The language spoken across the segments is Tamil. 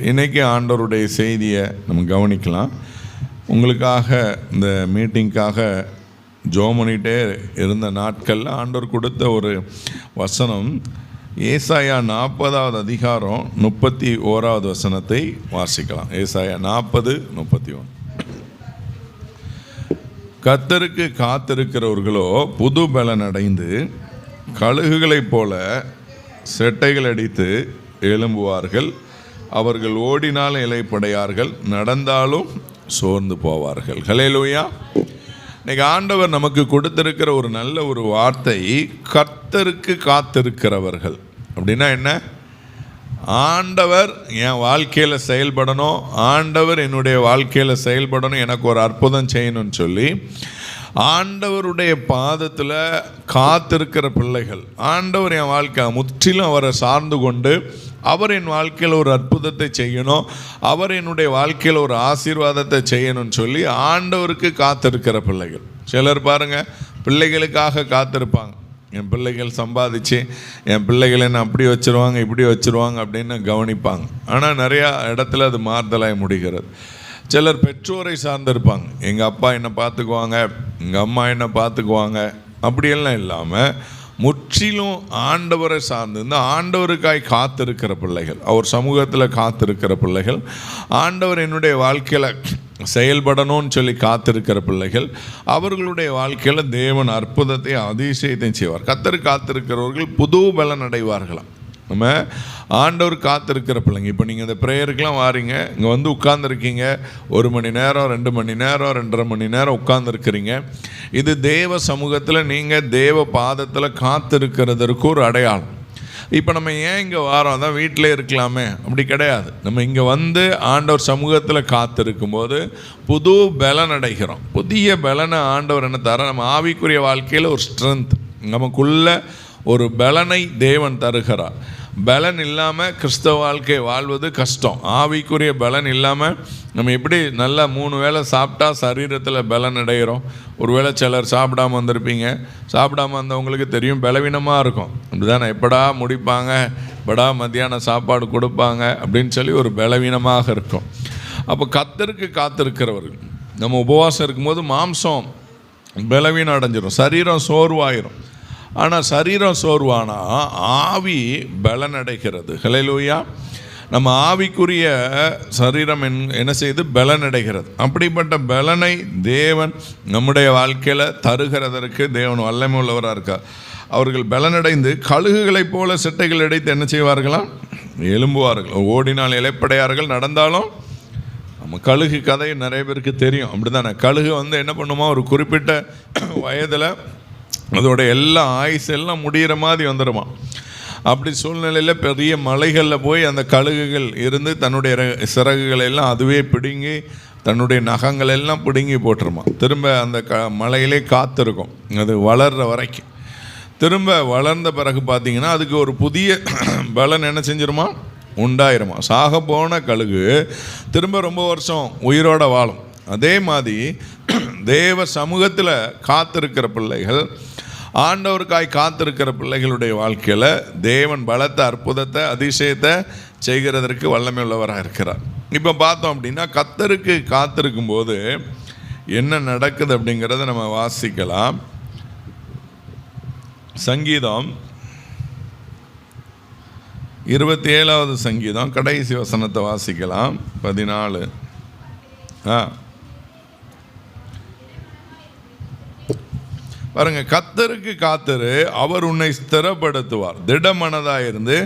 இன்றைக்கி ஆண்டவருடைய செய்தியை நம்ம கவனிக்கலாம். உங்களுக்காக இந்த மீட்டிங்காக ஜெபம் பண்ணிகிட்டே இருந்த நாட்களில் ஆண்டவர் கொடுத்த ஒரு வசனம் ஏசாயா 40வது அதிகாரம் 31வது வசனத்தை வாசிக்கலாம். ஏசாயா 40:31. கர்த்தருக்கு காத்திருக்கிறவர்களோ புது பலன் அடைந்து கழுகுகளைப் போல செட்டைகள் அடித்து எழும்புவார்கள். அவர்கள் ஓடினாலும் இளைப்படையார்கள், நடந்தாலும் சோர்ந்து போவார்கள். ஹல்லேலூயா. இன்னைக்கு ஆண்டவர் நமக்கு கொடுத்திருக்கிற ஒரு நல்ல ஒரு வார்த்தை, கர்த்தருக்கு காத்திருக்கிறவர்கள். அப்படின்னா என்ன? ஆண்டவர் என் வாழ்க்கையில் செயல்படணும், ஆண்டவர் என்னுடைய வாழ்க்கையில் செயல்படணும், எனக்கு ஒரு அற்புதம் செய்யணும்னு சொல்லி ஆண்டவருடைய பாதத்தில் காத்திருக்கிற பிள்ளைகள். ஆண்டவர் என் வாழ்க்கை முற்றிலும் அவரை சார்ந்து கொண்டு அவர் என் வாழ்க்கையில் ஒரு அற்புதத்தை செய்யணும், அவர் என்னுடைய வாழ்க்கையில் ஒரு ஆசீர்வாதத்தை செய்யணும்னு சொல்லி ஆண்டவருக்கு காத்திருக்கிற பிள்ளைகள். சிலர் பாருங்கள், பிள்ளைகளுக்காக காத்திருப்பாங்க. என் பிள்ளைகள் சம்பாதிச்சு என் பிள்ளைகள் என்ன அப்படி வச்சுருவாங்க இப்படி வச்சுருவாங்க அப்படின்னு கவனிப்பாங்க. ஆனால் நிறையா இடத்துல அது மாறுதலாய் முடிகிறது. சிலர் பெற்றோரை சார்ந்திருப்பாங்க. எங்கள் அப்பா என்னை பார்த்துக்குவாங்க, எங்கள் அம்மா என்னை பார்த்துக்குவாங்க, அப்படியெல்லாம் இல்லாமல் முற்றிலும் ஆண்டவரை சார்ந்து இந்த ஆண்டவருக்காய் காத்திருக்கிற பிள்ளைகள், அவர் சமூகத்தில் காத்திருக்கிற பிள்ளைகள், ஆண்டவர் என்னுடைய வாழ்க்கையில் செயல்படணும்னு சொல்லி காத்திருக்கிற பிள்ளைகள், அவர்களுடைய வாழ்க்கையில் தேவன் அற்புதத்தை அதிசயத்தையும் செய்வார். கர்த்தருக்கு காத்திருக்கிறவர்கள் புது பலன் அடைவார்களாம். நம்ம ஆண்டவர் காத்திருக்கிற பிள்ளைங்க. இப்போ நீங்கள் இந்த ப்ரேயருக்கெலாம் வாரீங்க, இங்கே வந்து உட்கார்ந்துருக்கீங்க, 1 மணி நேரம் 2 மணி நேரம் 2.5 மணி நேரம் உட்கார்ந்துருக்கிறீங்க. இது தேவ சமூகத்தில் நீங்கள் தேவ பாதத்தில் காத்திருக்கிறதற்கு ஒரு அடையாளம். இப்போ நம்ம ஏன் இங்கே வாரோம்? அதான் வீட்டிலே இருக்கலாமே, அப்படி கிடையாது. நம்ம இங்கே வந்து ஆண்டவர் சமூகத்தில் காத்திருக்கும் போது புது பலன் அடைகிறோம். புதிய பலனை ஆண்டவர் என்ன தர? நம்ம ஆவிக்குரிய வாழ்க்கையில் ஒரு ஸ்ட்ரென்த், நமக்குள்ள ஒரு பலனை தேவன் தருகிறார். பலன் இல்லாமல் கிறிஸ்தவ வாழ்க்கை வாழ்வது கஷ்டம். ஆவிக்குரிய பலன் இல்லாமல் நம்ம எப்படி நல்லா 3 வேளை சாப்பிட்டா சரீரத்தில் பலன் அடைகிறோம். ஒருவேளை சிலர் சாப்பிடாமல் வந்திருப்பீங்க, சாப்பிடாமல் வந்தவங்களுக்கு தெரியும் பலவீனமாக இருக்கும். அப்படிதானே? எப்படா முடிப்பாங்க, எப்படா மத்தியானம் சாப்பாடு கொடுப்பாங்க அப்படின்னு சொல்லி ஒரு பலவீனமாக இருக்கும். அப்போ கர்த்தருக்கு காத்திருக்கிறவர்கள், நம்ம உபவாசம் இருக்கும்போது மாம்சம் பலவீனம் அடைஞ்சிடும், சரீரம் சோர்வாயிரும். ஆனால் சரீரம் சோர்வானா ஆவி பலன் அடைகிறது. ஹல்லேலூயா. நம்ம ஆவிக்குரிய சரீரம் என்ன செய்து பலன் அடைகிறது. அப்படிப்பட்ட பலனை தேவன் நம்முடைய வாழ்க்கையில் தருகிறதற்கு தேவன் வல்லமை உள்ளவராக இருக்கார். அவர்கள் பலனடைந்து கழுகுகளைப் போல செட்டைகள் அடைத்து என்ன செய்வார்களாம்? எழும்புவார்கள். ஓடினால் இளைப்படையார்கள், நடந்தாலும். நம்ம கழுகு கதை நிறைய பேருக்கு தெரியும், அப்படி தானே? கழுகு வந்து என்ன பண்ணுமா, ஒரு குறிப்பிட்ட வயதில் அதோட எல்லா ஆயுசு எல்லாம் முடிகிற மாதிரி வந்துடுமா. அப்படி சூழ்நிலையில் பெரிய மலைகளில் போய் அந்த கழுகுகள் இருந்து தன்னுடைய சிறகுகளை எல்லாம் அதுவே பிடுங்கி தன்னுடைய நகங்கள் எல்லாம் பிடுங்கி போட்டுருமா. திரும்ப அந்த மலையிலே காத்திருக்கும் அது வளர்கிற வரைக்கும். திரும்ப வளர்ந்த பிறகு பார்த்திங்கன்னா அதுக்கு ஒரு புதிய பலன் என்ன செஞ்சிருமா, உண்டாயிருமா. சாக போன கழுகு திரும்ப ரொம்ப வருஷம் உயிரோட வாழும். அதே மாதிரி தேவ சமூகத்தில் காத்திருக்கிற பிள்ளைகள், ஆண்டவருக்காய் காத்திருக்கிற பிள்ளைகளுடைய வாழ்க்கையில் தேவன் பலத்தை, அற்புதத்தை, அதிசயத்தை செய்கிறதற்கு வல்லமை உள்ளவராக இருக்கிறார். இப்போ பார்த்தோம் அப்படின்னா கர்த்தருக்கு காத்திருக்கும் போது என்ன நடக்குது அப்படிங்கிறத நம்ம வாசிக்கலாம். சங்கீதம் 27வது சங்கீதம் கடைசி வசனத்தை வாசிக்கலாம். 14. பாருங்க, கர்த்தருக்கு காத்திரு, அவர் உன்னை ஸ்திரப்படுத்துவார். திடமனதாக இருந்து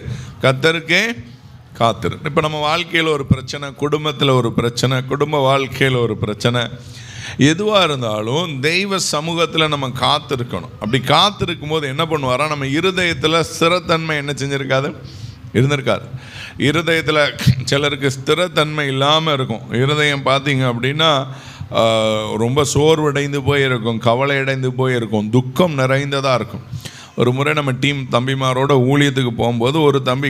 கர்த்தருக்கே காத்திரு. இப்போ நம்ம வாழ்க்கையில் ஒரு பிரச்சனை, குடும்பத்தில் ஒரு பிரச்சனை, குடும்ப வாழ்க்கையில் ஒரு பிரச்சனை, எதுவாக இருந்தாலும் தெய்வ சமூகத்தில் நம்ம காத்திருக்கணும். அப்படி காத்திருக்கும் போது என்ன பண்ணுவாரா, நம்ம இருதயத்தில் ஸ்திரத்தன்மை என்ன செஞ்சுருக்காது, இருந்திருக்காது. இருதயத்தில் சிலருக்கு ஸ்திரத்தன்மை இல்லாமல் இருக்கும். இருதயம் பார்த்தீங்க அப்படின்னா ரொம்ப சோர்வடைந்து போயிருக்கும், கவலை அடைந்து போயிருக்கும், துக்கம் நிறைந்ததாக இருக்கும். ஒரு முறை நம்ம டீம் தம்பிமாரோட ஊழியத்துக்கு போகும்போது ஒரு தம்பி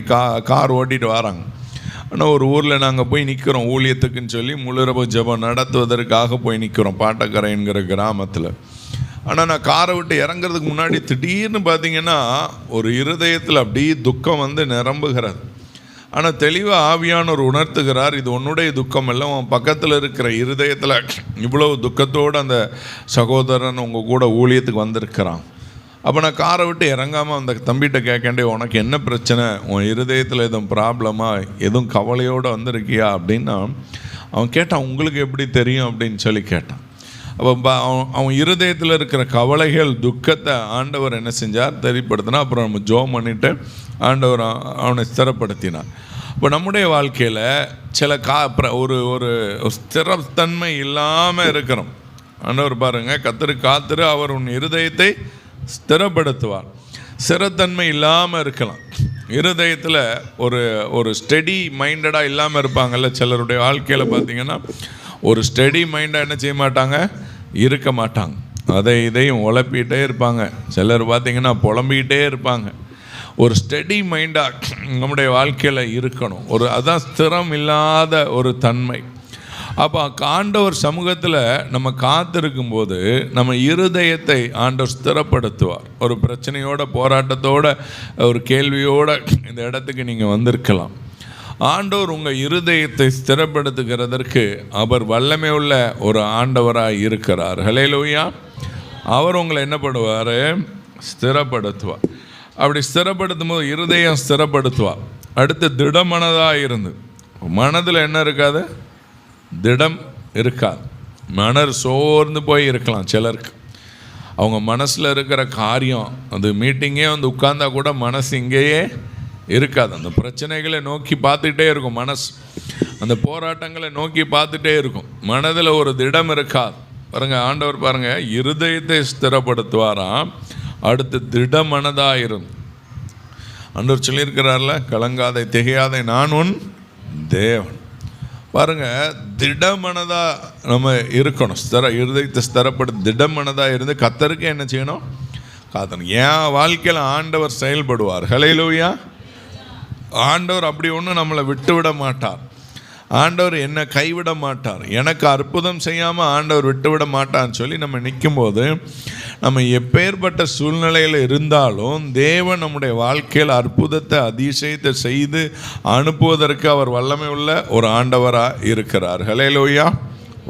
கார் ஓட்டிகிட்டு வராங்க. ஆனால் ஒரு ஊரில் நாங்கள் போய் நிற்கிறோம் ஊழியத்துக்குன்னு சொல்லி முழுரவு ஜெபம் நடத்துவதற்காக போய் நிற்கிறோம் பாட்டக்கரைங்கிற கிராமத்தில். ஆனால் நான் காரை விட்டு இறங்குறதுக்கு முன்னாடி திடீர்னு பார்த்தீங்கன்னா ஒரு இருதயத்தில் அப்படியே துக்கம் வந்து நிரம்புகிறது. ஆனால் தெளிவாக ஆவியானவர் உணர்த்துகிறார், இது உன்னுடைய துக்கம் இல்லை, உன் பக்கத்தில் இருக்கிற இருதயத்தில் இவ்வளவு துக்கத்தோடு அந்த சகோதரன் உங்கள் கூட ஊழியத்துக்கு வந்திருக்கிறான். அப்போ நான் காரை விட்டு இறங்காமல் அந்த தம்பிகிட்ட கேட்கண்டே, உனக்கு என்ன பிரச்சனை, உன் இருதயத்தில் எதுவும் ப்ராப்ளமா, எதுவும் கவலையோடு வந்திருக்கியா அப்படின்னா அவன் கேட்டான், உங்களுக்கு எப்படி தெரியும் அப்படின்னு சொல்லி கேட்டான். அப்போ அவன் இருதயத்தில் இருக்கிற கவலைகள் துக்கத்தை ஆண்டவர் என்ன செஞ்சார் தெரியப்படுத்தினா. அப்புறம் நம்ம ஜோம் பண்ணிவிட்டு ஆண்டவர் அவனை ஸ்திரப்படுத்தினார். இப்போ நம்முடைய வாழ்க்கையில் சில ஒரு ஒரு ஸ்திரத்தன்மை இல்லாமல் இருக்கிறோம். ஆண்டவர் பாருங்கள், கர்த்தர் காத்திரு, அவர் உன் இருதயத்தை ஸ்திரப்படுத்துவார். ஸ்திரத்தன்மை இல்லாமல் இருக்கலாம். இருதயத்தில் ஒரு ஸ்டெடி மைண்டடாக இல்லாமல் இருப்பாங்கள்ல சிலருடைய வாழ்க்கையில் பார்த்திங்கன்னா, ஒரு ஸ்டெடி மைண்டாக என்ன செய்ய மாட்டாங்க, இருக்க மாட்டாங்க. அதை இதையும் உழப்பிகிட்டே இருப்பாங்க. சிலர் பார்த்திங்கன்னா புலம்பிக்கிட்டே இருப்பாங்க. ஒரு ஸ்டெடி மைண்டாக நம்முடைய வாழ்க்கையில் இருக்கணும். அதான் ஸ்திரம் இல்லாத ஒரு தன்மை. அப்போ ஆண்டவர் சமூகத்தில் நம்ம காத்திருக்கும்போது நம்ம இருதயத்தை ஆண்டவர் ஸ்திரப்படுத்துவார். ஒரு பிரச்சனையோட, போராட்டத்தோட, ஒரு கேள்வியோடு இந்த இடத்துக்கு நீங்கள் வந்திருக்கலாம். ஆண்டவர் உங்கள் இருதயத்தை ஸ்திரப்படுத்துகிறதற்கு அவர் வல்லமை உள்ள ஒரு ஆண்டவராக இருக்கிறார். ஹல்லேலூயா. அவர் உங்களை என்ன பண்ணுவார், ஸ்திரப்படுத்துவார். அப்படி ஸ்திரப்படுத்தும் போது இருதயம் ஸ்திரப்படுத்துவார். அடுத்து திடமனதாக இருந்து, மனதில் என்ன இருக்காது, திடம் இருக்காது. மனர் சோர்ந்து போய் இருக்கலாம் சிலருக்கு. அவங்க மனசில் இருக்கிற காரியம், அந்த மீட்டிங்கே வந்து உட்கார்ந்தா கூட மனசு இங்கேயே இருக்காது. அந்த பிரச்சனைகளை நோக்கி பார்த்துக்கிட்டே இருக்கும் மனசு, அந்த போராட்டங்களை நோக்கி பார்த்துட்டே இருக்கும். மனதில் ஒரு திடம் இருக்காது. பாருங்கள், ஆண்டவர் பாருங்கள், இருதயத்தை ஸ்திரப்படுத்துவாராம். அடுத்து திடமனதாக இருந்து, ஆண்டவர் சொல்லியிருக்கிறார்ல, கலங்காதை திகையாதை நான் உன் தேவன். பாருங்கள், திடமனதாக நம்ம இருக்கணும். இருதயத்தை ஸ்திரப்படுத்த திடமனதாக இருந்து கர்த்தருக்கு என்ன செய்யணும், காத்தணும். என் வாழ்க்கையில் ஆண்டவர் செயல்படுவார். ஹல்லேலூயா. ஆண்டவர் அப்படி ஒன்றும் நம்மளை விட்டு விட மாட்டார். ஆண்டவர் என்னை கைவிட மாட்டார். எனக்கு அற்புதம் செய்யாமல் ஆண்டவர் விட்டுவிட மாட்டான்னு சொல்லி நம்ம நிற்கும்போது, நம்ம எப்பேற்பட்ட சூழ்நிலையில் இருந்தாலும் தேவன் நம்முடைய வாழ்க்கையில் அற்புதத்தை அதிசயத்தை செய்து அனுப்புவதற்கு அவர் வல்லமை உள்ள ஒரு ஆண்டவராக இருக்கிறார். ஹல்லேலூயா.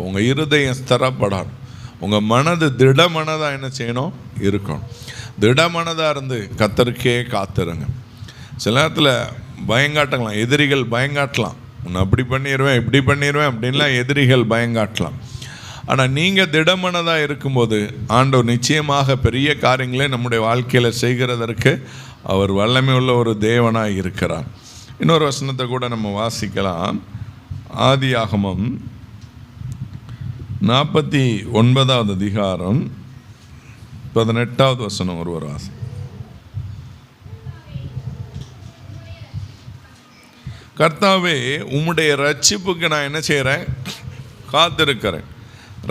உங்கள் இருதயம் ஸ்திரப்படணும். உங்கள் மனது திடமனதாக என்ன செய்யணும், இருக்கணும். திடமனதாக இருந்து கர்த்தருக்கே காத்துருங்க. சில நேரத்தில் பயங்காட்டலாம், எதிரிகள் பயங்காட்டலாம். நான் அப்படி பண்ணிடுவேன், இப்படி பண்ணிடுவேன் அப்படின்லாம் எதிரிகள் பயங்காட்டலாம். ஆனால் நீங்கள் திடமனதாக இருக்கும்போது ஆண்டவர் நிச்சயமாக பெரிய காரியங்களை நம்முடைய வாழ்க்கையில் செய்கிறதற்கு அவர் வல்லமை உள்ள ஒரு தேவனாக இருக்கிறார். இன்னொரு வசனத்தை கூட நம்ம வாசிக்கலாம். ஆதியாகமம் 49வது அதிகாரம் 18வது வசனம் ஒரு வாசி. கர்த்தாவே, உம்முடைய ரட்சிப்புக்கு நான் என்ன செய்கிறேன், காத்திருக்கிறேன்.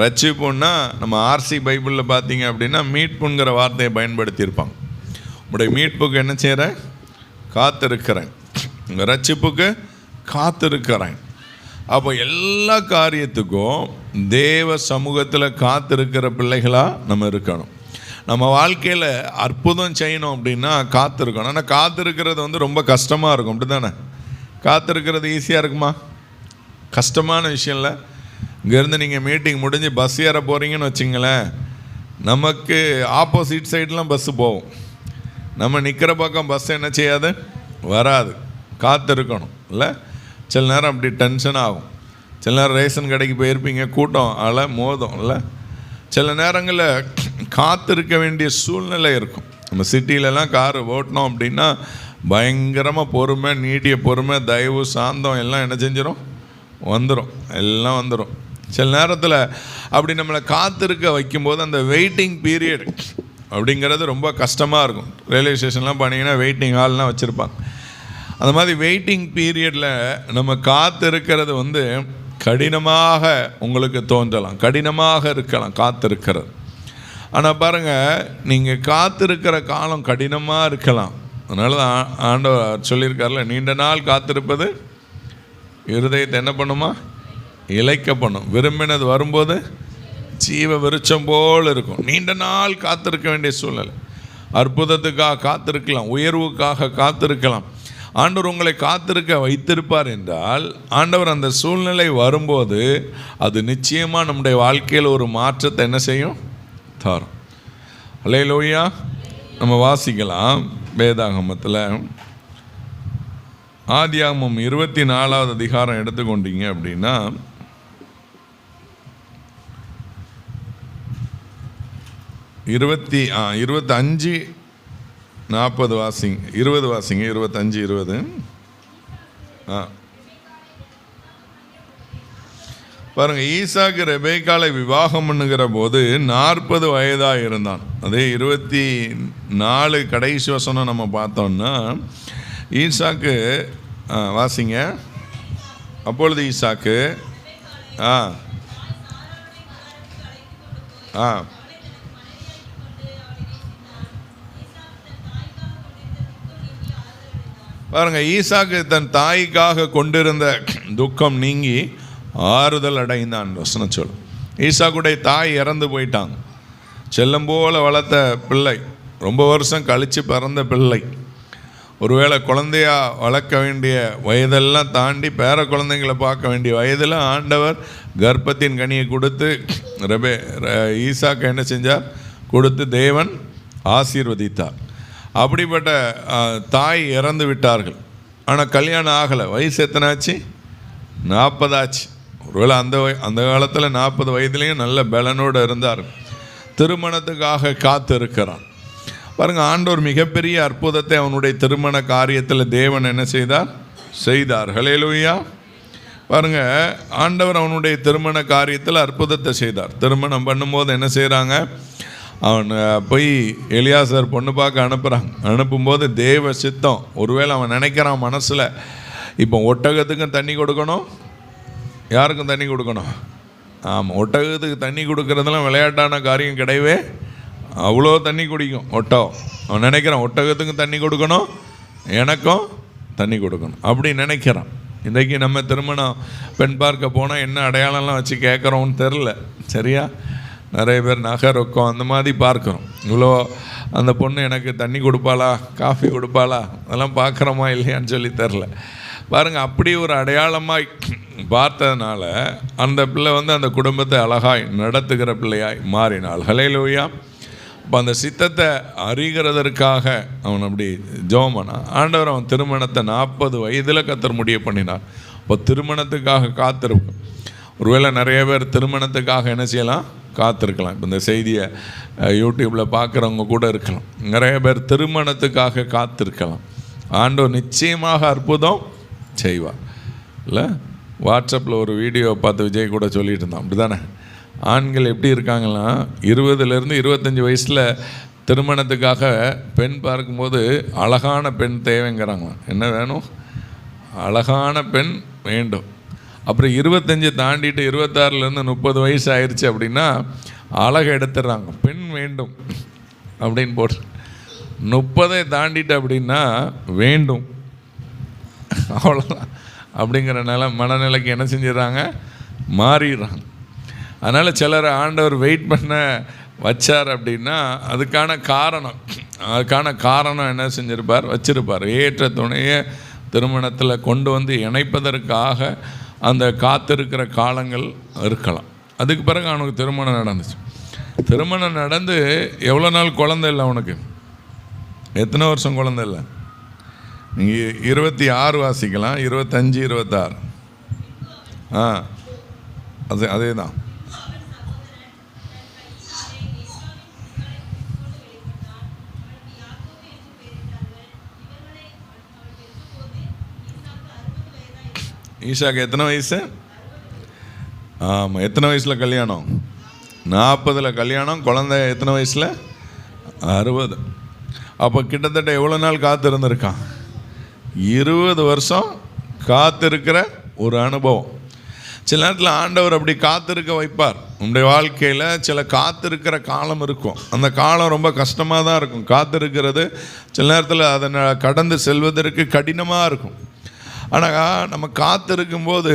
ரட்சிப்புன்னா நம்ம ஆர்சி பைபிளில் பார்த்தீங்க அப்படின்னா மீட்புங்கிற வார்த்தையை பயன்படுத்தியிருப்பாங்க. உம்முடைய மீட்புக்கு என்ன செய்கிறேன், காத்திருக்கிறேன். உங்கள் ரட்சிப்புக்கு காத்திருக்கிறேன். அப்போ எல்லா காரியத்துக்கும் தேவ சமூகத்தில் காத்திருக்கிற பிள்ளைகளாக நம்ம இருக்கணும். நம்ம வாழ்க்கையில் அற்புதம் செய்யணும் அப்படின்னா காத்திருக்கணும். ஆனால் காத்திருக்கிறது வந்து ரொம்ப கஷ்டமாக இருக்கும், அப்படி தானே? காத்திருக்கிறது ஈஸியாக இருக்குமா? கஷ்டமான விஷயம் இல்லை. இங்கேருந்து நீங்கள் மீட்டிங் முடிஞ்சு பஸ் ஏற போகிறீங்கன்னு வச்சிங்களேன், நமக்கு ஆப்போசிட் சைட்லாம் பஸ்ஸு போகும். நம்ம நிற்கிற பக்கம் பஸ் என்ன செய்யாது, வராது. காத்திருக்கணும் இல்லை? சில நேரம் அப்படி டென்ஷன் ஆகும். சில நேரம் ரேஷன் கடைக்கு போயிருப்பீங்க, கூட்டம் மோதும் இல்லை? சில நேரங்களில் காத்திருக்க வேண்டிய சூழ்நிலை இருக்கும். நம்ம சிட்டிலலாம் கார் ஓட்டினோம் அப்படின்னா பயங்கரமாக பொறுமை, நீடிய பொறுமை, தயவு, சாந்தம் எல்லாம் என்ன செஞ்சிடும், வந்துடும், எல்லாம் வந்துடும். சில நேரத்தில் அப்படி நம்மளை காத்திருக்க வைக்கும்போது அந்த வெயிட்டிங் பீரியட் அப்படிங்கிறது ரொம்ப கஷ்டமாக இருக்கும். ரயில்வே ஸ்டேஷன்லாம் பண்ணிங்கன்னா வெயிட்டிங் ஹால்லாம் வச்சுருப்பாங்க. அந்த மாதிரி வெயிட்டிங் பீரியடில் நம்ம காத்திருக்கிறது வந்து கடினமாக உங்களுக்கு தோன்றலாம், கடினமாக இருக்கலாம் காத்திருக்கிறது. ஆனால் பாருங்கள், நீங்கள் காத்திருக்கிற காலம் கடினமாக இருக்கலாம். அதனால தான் ஆண்டவர் சொல்லியிருக்காருல, நீண்ட நாள் காத்திருப்பது இருதயத்தை என்ன பண்ணுமா, இளைக்க பண்ணும். விரும்பினது வரும்போது ஜீவ விருட்சம் போல் இருக்கும். நீண்ட நாள் காத்திருக்க வேண்டிய சூழ்நிலை. அற்புதத்துக்காக காத்திருக்கலாம், உயர்வுக்காக காத்திருக்கலாம். ஆண்டவர் உங்களை காத்திருக்க வைத்திருப்பார் என்றால் ஆண்டவர் அந்த சூழ்நிலை வரும்போது அது நிச்சயமாக நம்முடைய வாழ்க்கையில் ஒரு மாற்றத்தை என்ன செய்யும்? தரும். அல்லேலூயா. நம்ம வாசிக்கலாம் வேதாகமத்தில். ஆதியாகமம் 24வது அதிகாரம் எடுத்துக்கொண்டீங்க அப்படின்னா 25 40 வாசிங்க. 20 வாசிங்க. 25 20. பாருங்க, ஈசாக்கு ரெபேக்காலை விவாகம் பண்ணுகிற போது 40 வயதாக இருந்தான். அதே 24 கடைசி வசனம் நம்ம பார்த்தோம்னா ஈசாக்கு வாசிங்க. அப்பொழுது ஈசாக்கு பாருங்க, ஈசாக்கு தன் தாய்க்காக கொண்டிருந்த துக்கம் நீங்கி ஆறுதல் அடைந்தான். வசனம் சொல். ஈசாக்குடைய தாய் இறந்து போயிட்டாங்க. செல்லம் போல வளர்த்த பிள்ளை, ரொம்ப வருஷம் கழித்து பிறந்த பிள்ளை, ஒருவேளை குழந்தையா வளர்க்க வேண்டிய வயதெல்லாம் தாண்டி பேர குழந்தைங்களை பார்க்க வேண்டிய வயதில் ஆண்டவர் கர்ப்பத்தின் கனியை கொடுத்து ஈசாக்கு என்ன செஞ்சார்? கொடுத்து தேவன் ஆசீர்வதித்தார். அப்படிப்பட்ட தாய் இறந்து விட்டார்கள். ஆனால் கல்யாணம் ஆகலை. வயசு எத்தனாச்சு? 40 ஆச்சு. ஒருவேளை அந்த காலத்தில் 40 வயதுலேயும் நல்ல பலனோடு இருந்தார். திருமணத்துக்காக காத்து இருக்கிறான். பாருங்கள், ஆண்டவர் மிகப்பெரிய அற்புதத்தை அவனுடைய திருமண காரியத்தில் தேவன் என்ன செய்தார். ஹல்லேலூயா. பாருங்கள், ஆண்டவர் அவனுடைய திருமண காரியத்தில் அற்புதத்தை செய்தார். திருமணம் பண்ணும்போது என்ன செய்கிறாங்க? அவன் போய் எலியாசர் பொண்ணு பார்க்க அனுப்பும்போது தேவ சித்தம். ஒருவேளை அவன் நினைக்கிறான் மனசில், இப்போ ஒட்டகத்துக்கும் தண்ணி கொடுக்கணும், யாருக்கும் தண்ணி கொடுக்கணும்? ஆமாம், ஒட்டகத்துக்கு தண்ணி கொடுக்கறதுலாம் விளையாட்டான காரியம் கிடையவே. அவ்வளோ தண்ணி குடிக்கும் ஒட்டகம். அவன் நினைக்கிறான் ஒட்டகத்துக்கும் தண்ணி கொடுக்கணும், எனக்கும் தண்ணி கொடுக்கணும் அப்படி நினைக்கிறான். இன்றைக்கி நம்ம திருமணம் பெண் பார்க்க போனால் என்ன அடையாளம்லாம் வச்சு கேட்குறோன்னு தெரில. சரியா? நிறைய பேர் நகை ரொக்கம் அந்த மாதிரி பார்க்குறோம். இவ்வளோ அந்த பொண்ணு எனக்கு தண்ணி கொடுப்பாளா, காஃபி கொடுப்பாளா, அதெல்லாம் பார்க்குறோமா இல்லையான்னு சொல்லி தெரில. பாருங்கள், அப்படி ஒரு அடையாளமாய் பார்த்ததுனால அந்த பிள்ளை அந்த குடும்பத்தை அழகாய் நடத்துகிற பிள்ளையாய் மாறினாள். ஹல்லேலூயா. இப்போ அந்த சித்தத்தை அறிகிறதற்காக அவன் அப்படி ஜெபம் பண்ணான். ஆண்டவர் அவன் திருமணத்தை 40 வயதில் கர்த்தர் முடிய பண்ணினார். இப்போ திருமணத்துக்காக காத்திருக்கும். ஒருவேளை நிறைய பேர் திருமணத்துக்காக என்ன செய்யலாம்? காத்திருக்கலாம். இப்போ இந்த செய்தியை யூடியூப்பில் பார்க்குறவங்க கூட இருக்கலாம். நிறைய பேர் திருமணத்துக்காக காத்திருக்கலாம். ஆண்டவர் நிச்சயமாக அற்புதம் செய்வார். இல்லை, வாட்ஸ்அப்பில் ஒரு வீடியோ பார்த்து விஜய் கூட சொல்லிட்டு இருந்தான். அப்படி தானே? ஆண்கள் எப்படி இருக்காங்கன்னா 20லேருந்து 25 வயசில் திருமணத்துக்காக பெண் பார்க்கும்போது அழகான பெண் தேவைங்கிறாங்களாம். என்ன வேணும்? அழகான பெண் வேண்டும். அப்புறம் 25 தாண்டிட்டு 26லேருந்து 30 வயசு ஆயிடுச்சு அப்படின்னா அழகை எடுத்துடுறாங்க. பெண் வேண்டும் அப்படின்னு போட்டு 30 தாண்டிட்டு அப்படின்னா வேண்டும், அவ்வளோதான் அப்படிங்கிற மனநிலைக்கு என்ன செஞ்சிடறாங்க? மாறிடுறாங்க. அதனால் சிலர் ஆண்டவர் வெயிட் பண்ண வச்சார் அப்படின்னா அதுக்கான காரணம் என்ன செஞ்சிருப்பார்? வச்சிருப்பார். ஏற்ற துணையை திருமணத்தில் கொண்டு இணைப்பதற்காக அந்த காத்திருக்கிற காலங்கள் இருக்கலாம். அதுக்கு பிறகு அவனுக்கு திருமணம் நடந்துச்சு. திருமணம் நடந்து எவ்வளோ நாள் குழந்தை இல்லை அவனுக்கு? எத்தனை வருஷம் குழந்தை இல்லை? நீங்கள் 26 வாசிக்கலாம். 25 26 அதே தான். ஈசாக்கு எத்தனை வயசு? ஆமாம், எத்தனை வயசில் கல்யாணம்? 40 கல்யாணம். குழந்தை எத்தனை வயசில்? 60. அப்போ கிட்டத்தட்ட எவ்வளோ நாள் காத்திருந்திருக்கான்? 20 வருஷம் காத்திருக்கிற ஒரு அனுபவம். சில நேரத்தில் ஆண்டவர் அப்படி காத்திருக்க வைப்பார். நம்முடைய வாழ்க்கையில் சில காத்திருக்கிற காலம் இருக்கும். அந்த காலம் ரொம்ப கஷ்டமாக தான் இருக்கும். காத்திருக்கிறது சில நேரத்தில் அதை கடந்து செல்வதற்கு கடினமாக இருக்கும். ஆனால் நம்ம காத்திருக்கும்போது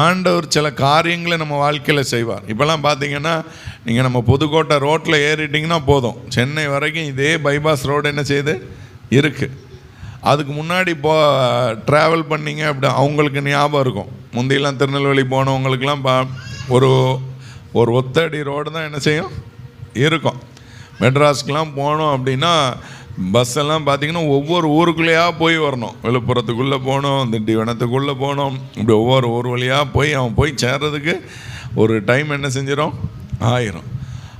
ஆண்டவர் சில காரியங்களை நம்ம வாழ்க்கையில் செய்வார். இப்போல்லாம் பார்த்தீங்கன்னா நீங்கள் நம்ம புதுக்கோட்டை ரோட்டில் ஏறிட்டிங்கன்னா போதும், சென்னை வரைக்கும் இதே பைபாஸ் ரோடு என்ன செய்யுது இருக்குது. அதுக்கு முன்னாடி ட்ராவல் பண்ணிங்க அப்படி அவங்களுக்கு ஞாபகம் இருக்கும். முந்தையெல்லாம் திருநெல்வேலி போனவங்களுக்கெல்லாம் ஒரு ஒரு ஒத்தடி ரோடு தான் என்ன செய்யும் இருக்கும். மெட்ராஸ்க்கெலாம் போனோம் அப்படின்னா பஸ்ஸெல்லாம் பார்த்திங்கன்னா ஒவ்வொரு ஊருக்குள்ளேயாக போய் வரணும். விழுப்புரத்துக்குள்ளே போகணும், திண்டிவனத்துக்குள்ளே போகணும், இப்படி ஒவ்வொரு ஊர் வழியாக போய் அவன் போய் சேர்றதுக்கு ஒரு டைம் என்ன செஞ்சிடும் ஆயிரும்.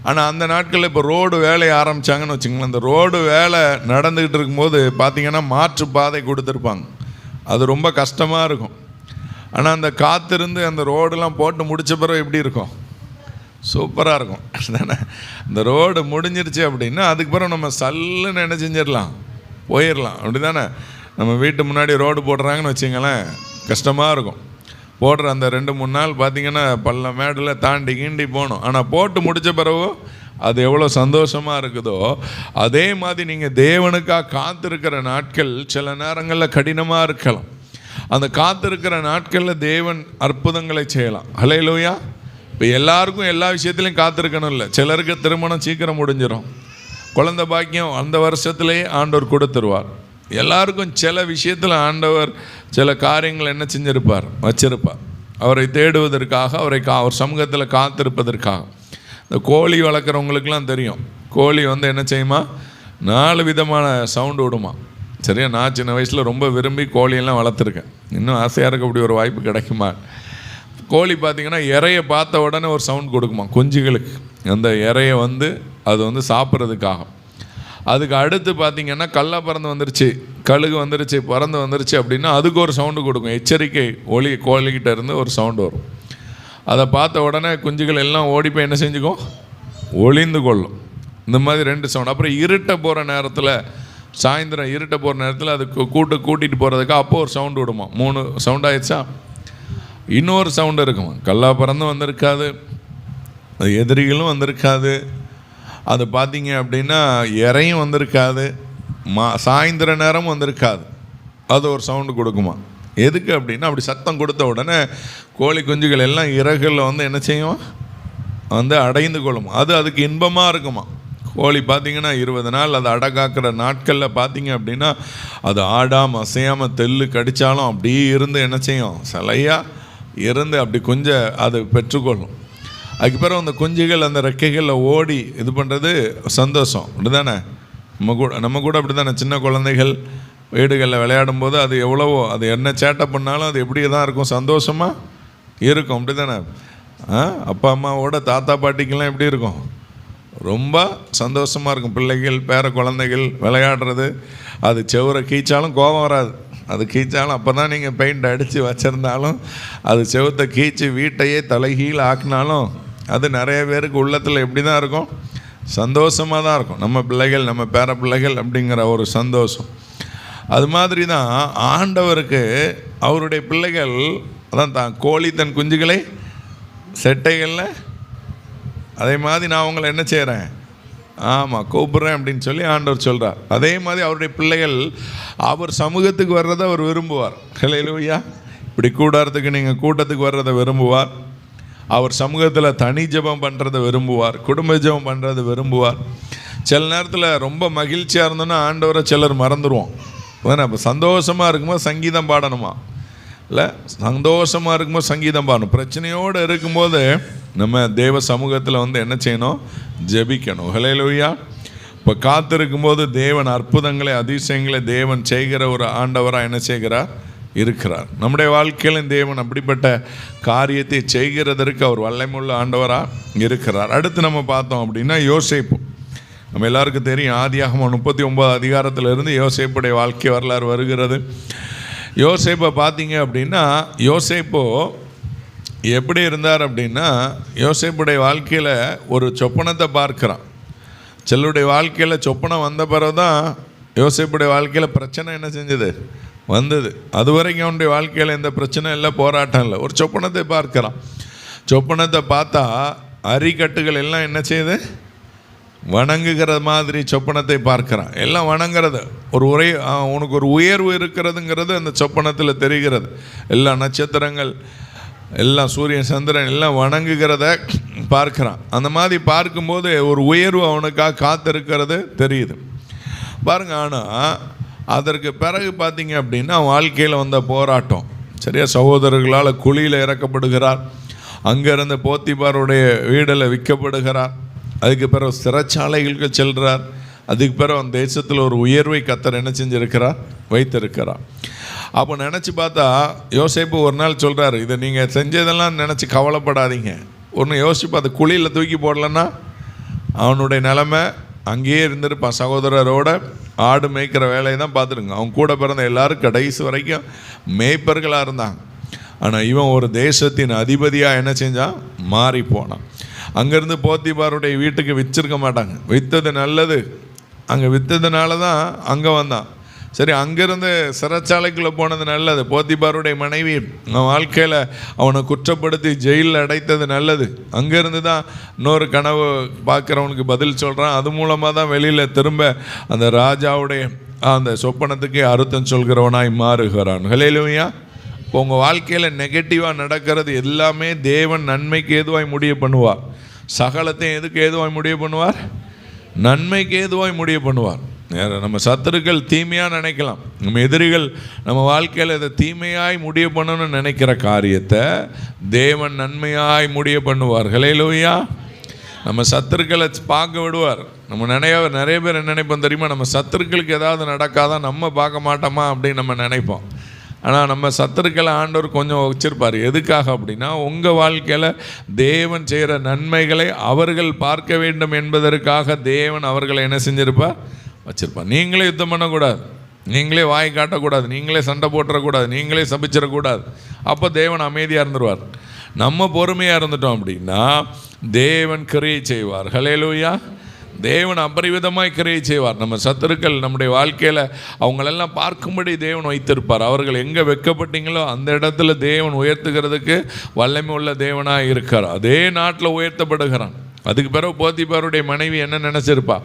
ஆனால் அந்த நாட்களில் இப்போ ரோடு வேலையை ஆரம்பித்தாங்கன்னு வச்சுங்களேன், அந்த ரோடு வேலை நடந்துக்கிட்டு இருக்கும்போது பார்த்திங்கன்னா மாற்று பாதை கொடுத்துருப்பாங்க. அது ரொம்ப கஷ்டமாக இருக்கும். ஆனால் அந்த காத்திருந்து அந்த ரோடெலாம் போட்டு முடித்த பிறகு எப்படி இருக்கும், சூப்பராக இருக்கும் தானே. இந்த ரோடு முடிஞ்சிருச்சு அப்படின்னா அதுக்கு பிறகு நம்ம சல்லுன்னு என்ன செஞ்சிடலாம், போயிடலாம். அப்படி தானே. நம்ம வீட்டு முன்னாடி ரோடு போடுறாங்கன்னு வச்சுங்களேன், கஷ்டமாக இருக்கும். போடுற அந்த 2-3 நாள் பார்த்திங்கன்னா பல்ல மேடில் தாண்டி கீண்டி போகணும். ஆனால் போட்டு முடித்த பிறகு அது எவ்வளோ சந்தோஷமாக இருக்குதோ, அதே மாதிரி நீங்கள் தேவனுக்காக காத்திருக்கிற நாட்கள் சில நேரங்களில் கடினமாக இருக்கலாம். அந்த காத்திருக்கிற நாட்களில் தேவன் அற்புதங்களை செய்யலாம். ஹல்லேலூயா. இப்போ எல்லாருக்கும் எல்லா விஷயத்துலையும் காத்திருக்கணும் இல்லை. சிலருக்கு திருமணம் சீக்கிரம் முடிஞ்சிடும், குழந்தை பாக்கியம் அந்த வருஷத்துலேயே ஆண்டவர் கொடுத்துருவார். எல்லாருக்கும் சில விஷயத்தில் ஆண்டவர் சில காரியங்கள் என்ன செஞ்சிருப்பார், வச்சிருப்பார். அவரை தேடுவதற்காக, அவர் சமூகத்தில் காத்திருப்பதற்காக. இந்த கோழி வளர்க்குறவங்களுக்கெல்லாம் தெரியும், கோழி என்ன செய்யுமா, 4 விதமான சவுண்டு விடுமா. சரியா, நான் சின்ன வயசில் ரொம்ப விரும்பி கோழியெல்லாம் வளர்த்துருக்கேன். இன்னும் ஆசையாக இருக்க அப்படி ஒரு வாய்ப்பு கிடைக்குமா. கோழி பார்த்திங்கன்னா இறையை பார்த்த உடனே ஒரு சவுண்ட் கொடுக்குமா குஞ்சுகளுக்கு. அந்த இறையை அது சாப்பிட்றதுக்காக. அதுக்கு அடுத்து பார்த்திங்கன்னா கல்லா பறந்து வந்துருச்சு, கழுகு வந்துருச்சு, பறந்து வந்துருச்சு அப்படின்னா அதுக்கு ஒரு சவுண்டு கொடுக்கும். எச்சரிக்கை ஒலி கோழிக்கிட்ட இருந்து ஒரு சவுண்டு வரும். அதை பார்த்த உடனே குஞ்சுகள் எல்லாம் ஓடி போய் என்ன செஞ்சுக்கும், ஒளிந்து கொள்ளும். இந்த மாதிரி 2 சவுண்டு. அப்புறம் இருட்ட போகிற நேரத்தில், சாயந்தரம் இருட்ட போகிற நேரத்தில் அது கூட்டிகிட்டு போகிறதுக்கு அப்போ ஒரு சவுண்டு விடுமா. 3 சவுண்ட் ஆயிடுச்சா. இன்னொரு சவுண்டு இருக்குமா, கல்லா பறந்து வந்திருக்காது, அது எதிரிகளும் வந்திருக்காது, அது பார்த்திங்க அப்படின்னா இறையும் வந்திருக்காது, சாயந்தர நேரமும் வந்திருக்காது. அது ஒரு சவுண்டு கொடுக்குமா. எதுக்கு அப்படின்னா அப்படி சத்தம் கொடுத்த உடனே கோழி குஞ்சுகள் எல்லாம் இறகுகளில் என்ன செய்யும், அடைந்து கொள்ளும். அதுக்கு இன்பமாக இருக்குமா. கோழி பார்த்திங்கன்னா 20 நாள் அது அடகாக்கிற நாட்களில் பார்த்திங்க அப்படின்னா அது ஆடாமல் அசையாமல் தெல்லு கடித்தாலும் அப்படியே இருந்து என்ன செய்யும், சிலையாக இருந்து அப்படி அது பெற்றுக்கொள்ளும். அதுக்கு பிறகு அந்த குஞ்சுகள் அந்த ரெக்கைகளில் ஓடி இது பண்ணுறது சந்தோஷம். அப்படி தானே. நம்ம கூட அப்படி தானே. சின்ன குழந்தைகள் வீடுகளில் விளையாடும் போது அது எவ்வளவோ, அது என்ன சேட்டை பண்ணாலும் அது எப்படி தான் இருக்கும், சந்தோஷமாக இருக்கும். அப்படி தானே. அப்பா அம்மாவோட தாத்தா பாட்டிக்கெல்லாம் எப்படி இருக்கும், ரொம்ப சந்தோஷமாக இருக்கும். பிள்ளைகள் பேர குழந்தைகள் விளையாடுறது, அது செவரை கீச்சாலும் கோபம் வராது. அது கீச்சாலும் அப்போ தான் நீங்கள் பெயிண்ட் அடித்து வச்சுருந்தாலும், அது செவத்தை கீச்சு வீட்டையே தலைகீழ் ஆக்கினாலும் அது நிறைய பேருக்கு உள்ளத்தில் எப்படி தான் இருக்கும், சந்தோஷமாக தான் இருக்கும். நம்ம பிள்ளைகள், நம்ம பேர பிள்ளைகள் அப்படிங்கிற ஒரு சந்தோஷம். அது மாதிரி தான் ஆண்டவருக்கு அவருடைய பிள்ளைகள், தான் கோழி தன் குஞ்சுகளை செட்டைகளில், அதே மாதிரி நான் அவங்கள என்ன செய்கிறேன், ஆமாம் கூப்பிட்றேன் அப்படின்னு சொல்லி ஆண்டவர் சொல்கிறார். அதே மாதிரி அவருடைய பிள்ளைகள் அவர் சமூகத்துக்கு வர்றதை அவர் விரும்புவார். ஹல்லேலூயா. இப்படி கூடாரத்துக்கு நீங்கள் கூட்டத்துக்கு வர்றதை விரும்புவார். அவர் சமூகத்தில் தனி ஜெபம் பண்ணுறதை விரும்புவார், குடும்ப ஜெபம் பண்ணுறதை விரும்புவார். சில நேரத்தில் ரொம்ப மகிழ்ச்சியாக இருந்தோன்னா ஆண்டவரை சிலர் மறந்துடுவோம். அப்போ சந்தோஷமாக இருக்கும்போது சங்கீதம் பாடணுமா, இல்லை சந்தோஷமாக இருக்கும்போது சங்கீதம் பாடணும். பிரச்சனையோடு இருக்கும்போது நம்ம தேவ சமூகத்தில் என்ன செய்யணும், ஜெபிக்கணும். ஹல்லேலூயா. இப்போ காத்திருக்கும்போது தேவன் அற்புதங்களை அதிசயங்களை தேவன் செய்கிற ஒரு ஆண்டவராக என்ன செய்கிறார், இருக்கிறார். நம்முடைய வாழ்க்கையிலும் தேவன் அப்படிப்பட்ட காரியத்தை செய்கிறதற்கு அவர் வல்லமையுள்ள ஆண்டவராக இருக்கிறார். அடுத்து நம்ம பார்த்தோம் அப்படின்னா யோசேப்பு. நம்ம எல்லாருக்கும் தெரியும், ஆதியாகமம் 39 அதிகாரத்திலிருந்து யோசேப்புடைய வாழ்க்கை வரலாறு வருகிறது. யோசேப்பை பார்த்தீங்க அப்படின்னா, யோசேப்போ எப்படி இருந்தார் அப்படின்னா, யோசேப்புடைய வாழ்க்கையில் ஒரு சொப்பனத்தை பார்க்குறான். சிலருடைய வாழ்க்கையில் சொப்பனம் வந்த பிறகு தான் யோசேப்புடைய வாழ்க்கையில் பிரச்சனை என்ன செஞ்சது, வந்தது. அது வரைக்கும் அவனுடைய வாழ்க்கையில் எந்த பிரச்சனை இல்லை, போராட்டம் இல்லை. ஒரு சொப்பனத்தை பார்க்குறான். சொப்பனத்தை பார்த்தா அரிக்கட்டுகள் எல்லாம் என்ன செய்யுது, வணங்குகிற மாதிரி சொப்பனத்தை பார்க்குறான். எல்லாம் வணங்குறது, உனக்கு ஒரு உயர்வு இருக்கிறதுங்கிறது அந்த சொப்பனத்தில் தெரிகிறது. எல்லா நட்சத்திரங்கள், எல்லாம் சூரியன் சந்திரன் எல்லாம் வணங்குகிறத பார்க்குறான். அந்த மாதிரி பார்க்கும்போது ஒரு உயர்வு அவனுக்காக காத்திருக்கிறது தெரியுது பாருங்க. ஆனால் அதற்கு பிறகு பார்த்தீங்க அப்படின்னா வாழ்க்கையில் வந்த போராட்டம், சரியா, சகோதரர்களால் குழியில் இறக்கப்படுகிறார், அங்கேருந்து போத்திபாருடைய வீடில் விற்கப்படுகிறார், அதுக்கு பிறகு சிறைச்சாலைகளுக்கு செல்கிறார், அதுக்கு பிறகு அந்த தேசத்தில் ஒரு உயர்வை கர்த்தர் என்ன செஞ்சுருக்கிறார், வைத்திருக்கிறார். அப்போ நினச்சி பார்த்தா யோசேப்பு ஒரு நாள் சொல்கிறார், இதை நீங்கள் செஞ்சதெல்லாம் நினச்சி கவலைப்படாதீங்க, ஒன்று யோசிச்சு பார்த்து குழியில் தூக்கி போடலன்னா அவனுடைய நிலைமை அங்கேயே இருந்திருப்பான், சகோதரரோட ஆடு மேய்க்கிற வேலையை தான் பார்த்துருங்க. அவன் கூட பிறந்த எல்லாரும் கடைசி வரைக்கும் மேய்ப்பர்களாக இருந்தாங்க. ஆனால் இவன் ஒரு தேசத்தின் அதிபதியாக என்ன செஞ்சான், மாறி போனான். அங்கேருந்து போத்திபாருடைய வீட்டுக்கு விற்றிருக்க மாட்டாங்க, விற்றது நல்லது, அங்கே விற்றதுனால தான் அங்கே வந்தான். சரி, அங்கேருந்து சிறைச்சாலைக்குள்ளே போனது நல்லது, போத்திபாருடைய மனைவி அவன் வாழ்க்கையில் அவனை குற்றப்படுத்தி ஜெயிலில் அடைத்தது நல்லது, அங்கேருந்து தான் இன்னொரு கனவு பார்க்குறவனுக்கு பதில் சொல்கிறான், அது மூலமாக தான் வெளியில் திரும்ப அந்த ராஜாவுடைய அந்த சொப்பனத்துக்கே அர்த்தம் சொல்கிறவனாய் மாறுகிறான். ஹல்லேலூயா. இப்போ உங்கள் வாழ்க்கையில் நெகட்டிவாக நடக்கிறது எல்லாமே தேவன் நன்மைக்கு ஏதுவாய் முடிய பண்ணுவார். சகலத்தையும் எதுக்கு ஏதுவாய் முடிய பண்ணுவார், நன்மைக்கு ஏதுவாய் முடிய பண்ணுவார். நம்ம சத்துருக்கள் தீமையாக நினைக்கலாம், நம்ம எதிரிகள் நம்ம வாழ்க்கையில் இதை தீமையாய் முடிய பண்ணணும்னு நினைக்கிற காரியத்தை தேவன் நன்மையாய் முடிய பண்ணுவார். ஹல்லேலூயா. நம்ம சத்துருக்களை பார்க்க விடுவார். நம்ம நிறைய பேர் நினைப்போம் தெரியுமா, நம்ம சத்துருக்களுக்கு ஏதாவது நடக்காதான் நம்ம பார்க்க மாட்டோமா அப்படின்னு நம்ம நினைப்போம். ஆனால் நம்ம சத்துருக்களை ஆண்டவர் கொஞ்சம் வச்சிருப்பார். எதுக்காக அப்படின்னா, உங்கள் வாழ்க்கையில் தேவன் செய்கிற நன்மைகளை அவர்கள் பார்க்க வேண்டும் என்பதற்காக தேவன் அவர்களை என்ன செஞ்சிருப்பார், வச்சிருப்பார். நீங்களே யுத்தம் பண்ணக்கூடாது, நீங்களே வாய் காட்டக்கூடாது, நீங்களே சண்டை போட்டுறக்கூடாது, நீங்களே சபிச்சிடக்கூடாது. அப்போ தேவன் அமைதியாக இருந்துருவார். நம்ம பொறுமையாக இருந்துட்டோம் அப்படின்னா தேவன் கிரியை செய்வார். ஹல்லேலூயா. தேவன் அபரிவிதமாய் கிரியை செய்வார். நம்ம சத்துருக்கள் நம்முடைய வாழ்க்கையில் அவங்களெல்லாம் பார்க்கும்படி தேவன் வைத்திருப்பார். அவர்கள் எங்கே வெட்கப்பட்டீங்களோ அந்த இடத்துல தேவன் உயர்த்துகிறதுக்கு வல்லமை உள்ள தேவனாக இருக்கார். அதே நாட்டில் உயர்த்தப்படுகிறான். அதுக்கு பிறகு போத்திபாருடைய மனைவி என்ன நினச்சிருப்பா,